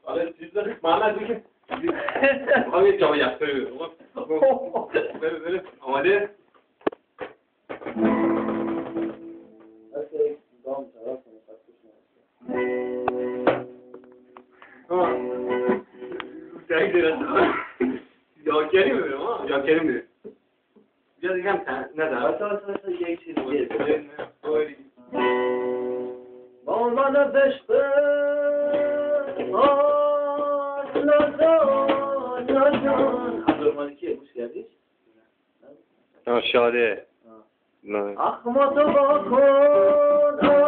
آره چیز محمد دیگه میخوام یه جا یخته بره آماده جاکری میبرم ها جاکری میبرم بیا دیگه هم نزن یک چیز دیگه بازان بشته لازان عبدالرحمن کیه گوش کردیش؟ شاده اخماتو با کن